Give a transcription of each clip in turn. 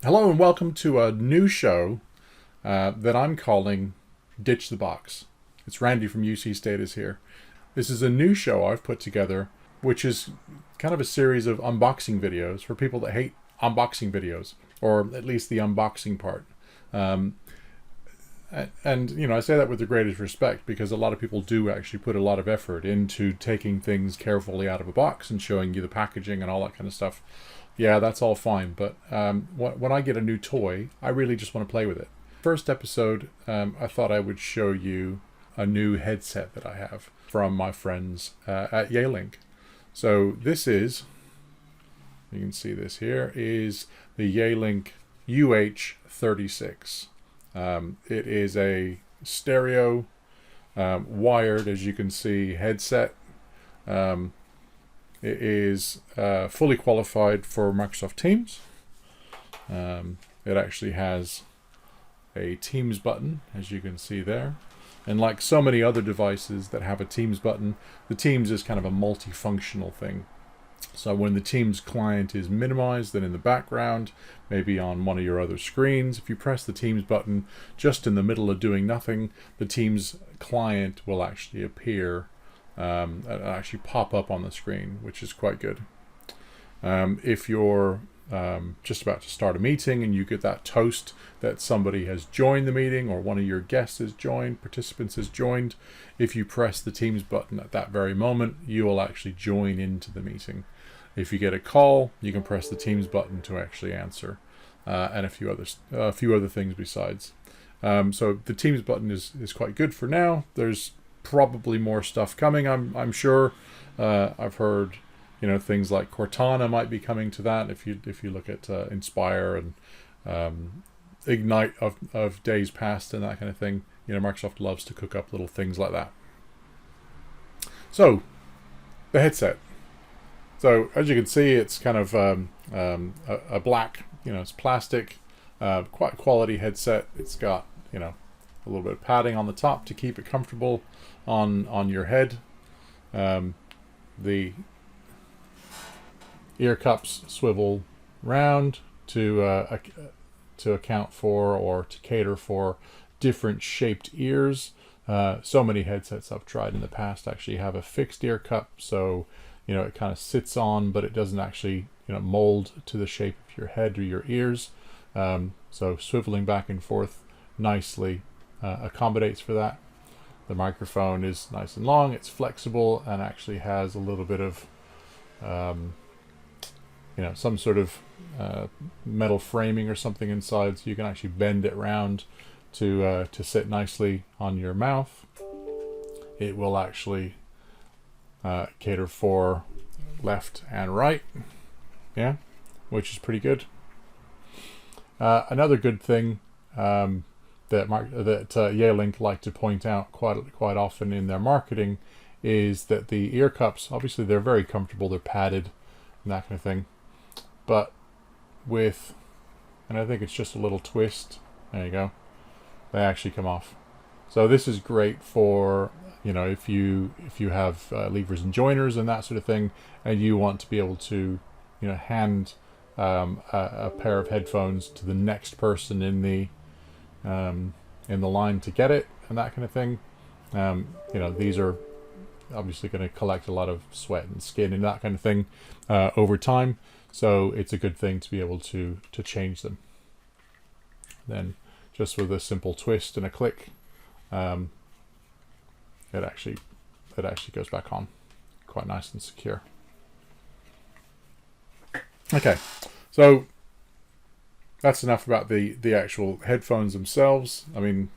Hello and welcome to a new show that I'm calling Ditch the Box. It's Randy from UC Status here. This is a new show I've put together, which is kind of a series of unboxing videos for people that hate unboxing videos, or at least the unboxing part. And you know, I say that with the greatest respect because a lot of people do actually put a lot of effort into taking things carefully out of a box and showing you the packaging and all that kind of stuff. Yeah, that's all fine, but when I get a new toy, I really just want to play with it. First episode, I thought I would show you a new headset that I have from my friends at Yealink. So this is, you can see this here, is the Yealink UH36. It is a stereo, wired, as you can see, headset. It is fully qualified for Microsoft Teams. It actually has a Teams button, as you can see there. And like so many other devices that have a Teams button, the Teams is kind of a multifunctional thing. So when the Teams client is minimized, then in the background, maybe on one of your other screens, if you press the Teams button just in the middle of doing nothing, the Teams client will actually appear and actually pop up on the screen, which is quite good. If you're just about to start a meeting and you get that toast that somebody has joined the meeting or one of your guests has joined, participants has joined, if you press the Teams button at that very moment, you will actually join into the meeting. If you get a call, you can press the Teams button to actually answer, and a few other things besides. So the Teams button is quite good for now. There's probably more stuff coming. I'm sure. I've heard, things like Cortana might be coming to that. If you look at Inspire and Ignite of days past and that kind of thing, Microsoft loves to cook up little things like that. So the headset. So as you can see, it's kind of a black, it's plastic, quite quality headset. It's got a little bit of padding on the top to keep it comfortable on your head. The ear cups swivel round to account for or to cater for different shaped ears. So many headsets I've tried in the past actually have a fixed ear cup, so it kind of sits on, but it doesn't actually mold to the shape of your head or your ears. So swiveling back and forth nicely accommodates for that. The microphone is nice and long, it's flexible, and actually has a little bit of some sort of metal framing or something inside, so you can actually bend it round to sit nicely on your mouth. It will actually cater for left and right, which is pretty good. Another good thing that Yealink like to point out quite often in their marketing is that the ear cups, obviously they're very comfortable, they're padded and that kind of thing, but and I think it's just a little twist, there you go, they actually come off. So this is great for if you have levers and joiners and that sort of thing, and you want to be able to hand a pair of headphones to the next person in the line to get it and that kind of thing. These are obviously going to collect a lot of sweat and skin and that kind of thing over time, so it's a good thing to be able to change them. Then just with a simple twist and a click, it actually goes back on quite nice and secure. Okay, so that's enough about the actual headphones themselves. I mean,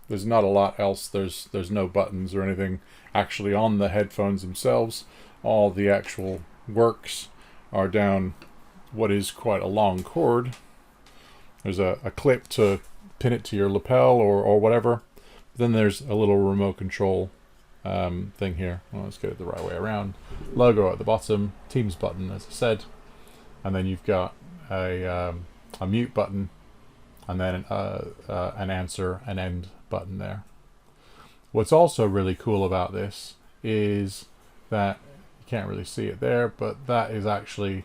there's not a lot else. There's no buttons or anything actually on the headphones themselves. All the actual works are down what is quite a long cord. There's a clip to pin it to your lapel or whatever. Then there's a little remote control thing here. Well, let's get it the right way around. Logo at the bottom, Teams button, as I said, and then you've got a mute button, and then an answer and end button there. What's also really cool about this is that you can't really see it there, but that is actually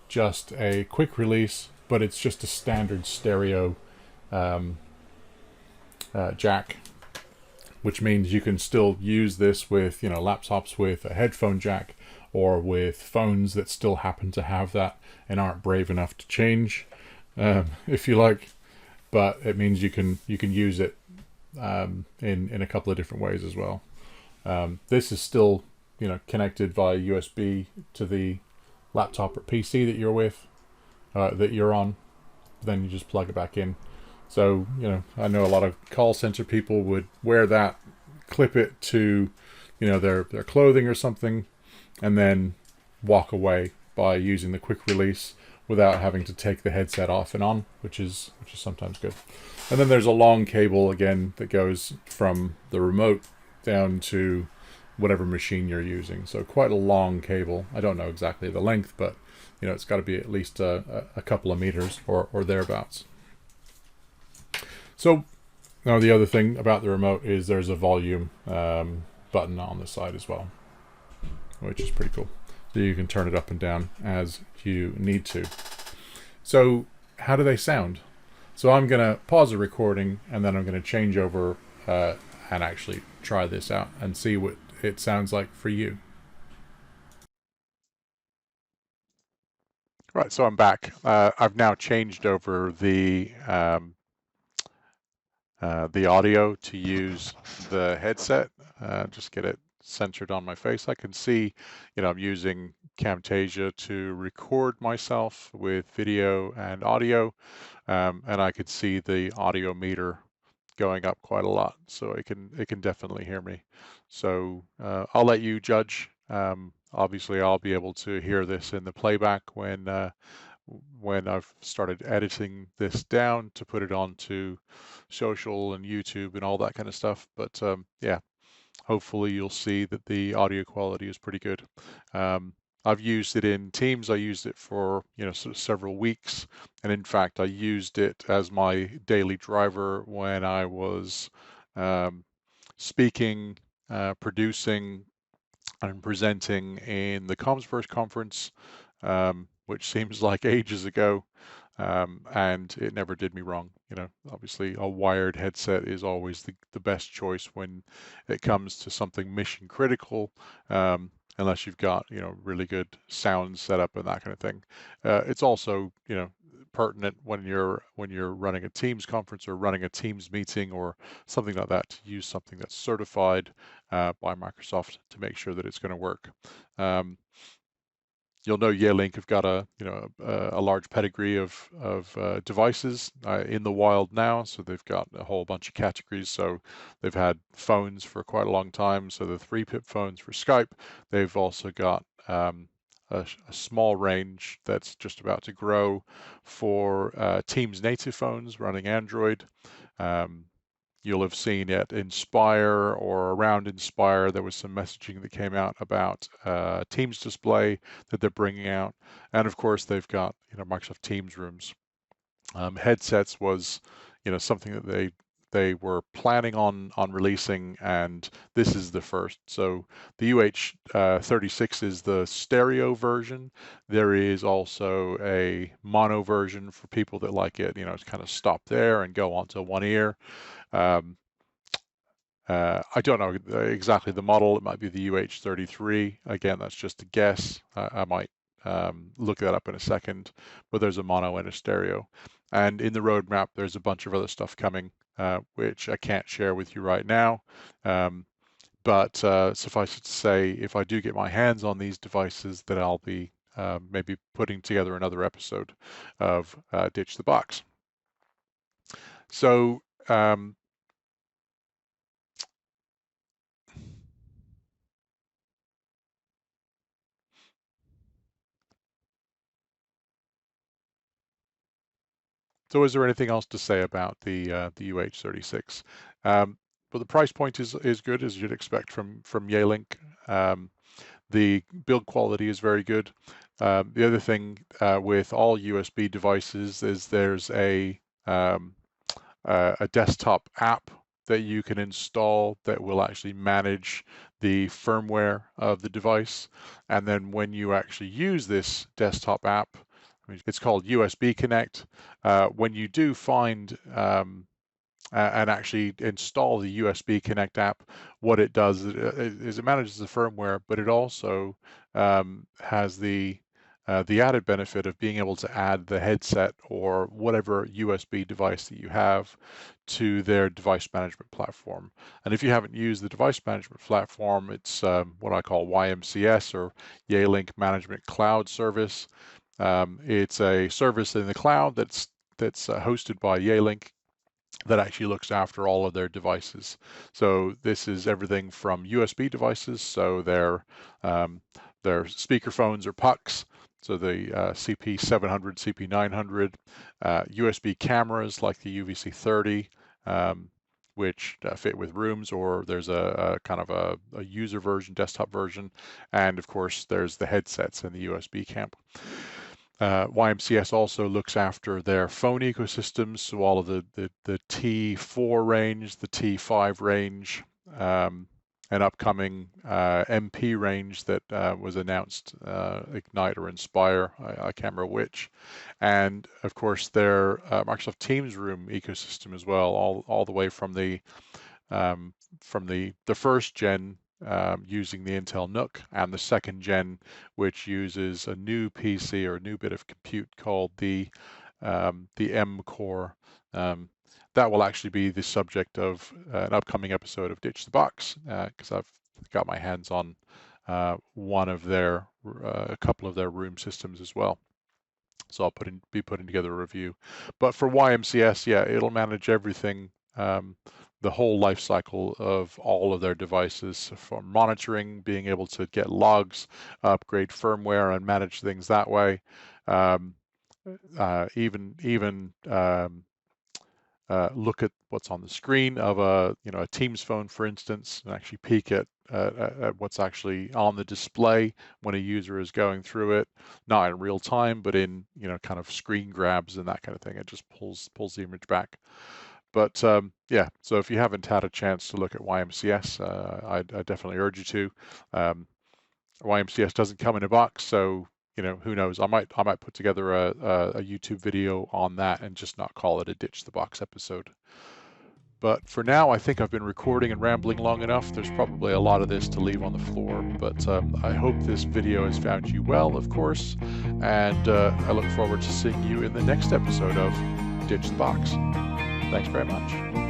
just a quick release but it's just a standard stereo jack, which means you can still use this with, you know, laptops with a headphone jack, or with phones that still happen to have that and aren't brave enough to change, if you like. But it means you can use it in a couple of different ways as well. This is still, you know, connected via USB to the laptop or PC that you're with, that you're on. Then you just plug it back in. So, you know, I know a lot of call center people would wear that, clip it to, you know, their clothing or something, and then walk away by using the quick release without having to take the headset off and on, which is sometimes good. And then there's a long cable again that goes from the remote down to whatever machine you're using. So quite a long cable. I don't know exactly the length, but you know, it's got to be at least a couple of meters or thereabouts. So now the other thing about the remote is there's a volume button on the side as well, which is pretty cool. So you can turn it up and down as you need to. So how do they sound? So I'm going to pause the recording, and then I'm going to change over and actually try this out and see what it sounds like for you. Right, so I'm back. I've now changed over the audio to use the headset. Just get it centered on my face. I can see, you know, I'm using Camtasia to record myself with video and audio, and I could see the audio meter going up quite a lot, so it can definitely hear me. So I'll let you judge. Obviously, I'll be able to hear this in the playback when I've started editing this down to put it onto social and YouTube and all that kind of stuff. But yeah, hopefully you'll see that the audio quality is pretty good. I've used it in Teams. I used it for, you know, sort of several weeks, and in fact, I used it as my daily driver when I was speaking, producing, and presenting in the ComsVerse conference, which seems like ages ago, and it never did me wrong. You know, obviously a wired headset is always the best choice when it comes to something mission critical, unless you've got, you know, really good sound setup and that kind of thing. It's also, you know, pertinent when you're running a Teams conference or running a Teams meeting or something like that, to use something that's certified by Microsoft to make sure that it's going to work. You'll know Yealink have got a large pedigree of devices in the wild now, so they've got a whole bunch of categories. So they've had phones for quite a long time, so the 3-pip phones for Skype. They've also got a small range that's just about to grow for Teams native phones running Android. You'll have seen at Inspire or around Inspire, there was some messaging that came out about Teams Display that they're bringing out. And of course, they've got, you know, Microsoft Teams Rooms. Headsets was, you know, something that they were planning on releasing, and this is the first. So the UH36 is the stereo version. There is also a mono version for people that like it, you know, to kind of stop there and go onto one ear. I don't know exactly the model. It might be the UH33. Again, that's just a guess. I might look that up in a second, but there's a mono and a stereo. And in the roadmap, there's a bunch of other stuff coming, which I can't share with you right now. But suffice it to say, if I do get my hands on these devices, then I'll be maybe putting together another episode of Ditch the Box. So So is there anything else to say about the UH36? But the price point is good, as you'd expect from Yealink. The build quality is very good. The other thing with all USB devices is there's a desktop app that you can install that will actually manage the firmware of the device. And then when you actually use this desktop app, It's called USB Connect. When you do find and actually install the USB Connect app, what it does is it manages the firmware, but it also has the added benefit of being able to add the headset or whatever USB device that you have to their device management platform. And if you haven't used the device management platform, it's what I call YMCS, or Yealink Management Cloud Service. It's a service in the cloud that's hosted by Yealink, that actually looks after all of their devices. So this is everything from USB devices, so their speakerphones or pucks, so the CP700, CP900, USB cameras like the UVC30, which fit with rooms, or there's a kind of a user version, desktop version, and of course there's the headsets and the USB camp. YMCS also looks after their phone ecosystems, so all of the T4 range, the T5 range, an upcoming MP range that was announced, Ignite or Inspire, I can't remember which, and of course their Microsoft Teams Room ecosystem as well, all the way from the first gen, using the Intel NUC, and the second gen, which uses a new PC or a new bit of compute called the M Core. That will actually be the subject of an upcoming episode of Ditch the Box, because I've got my hands on one of their, a couple of their room systems as well. So I'll be putting together a review. But for YMCS, yeah, it'll manage everything, the whole life cycle of all of their devices, from monitoring, being able to get logs, upgrade firmware, and manage things that way. Even look at what's on the screen of a Teams phone, for instance, and actually peek at what's actually on the display when a user is going through it, not in real time, but in kind of screen grabs and that kind of thing. It just pulls the image back. But yeah, so if you haven't had a chance to look at YMCS, I definitely urge you to. YMCS doesn't come in a box, so who knows? I might put together a YouTube video on that and just not call it a Ditch the Box episode. But for now, I think I've been recording and rambling long enough. There's probably a lot of this to leave on the floor, but I hope this video has found you well, of course, and I look forward to seeing you in the next episode of Ditch the Box. Thanks very much.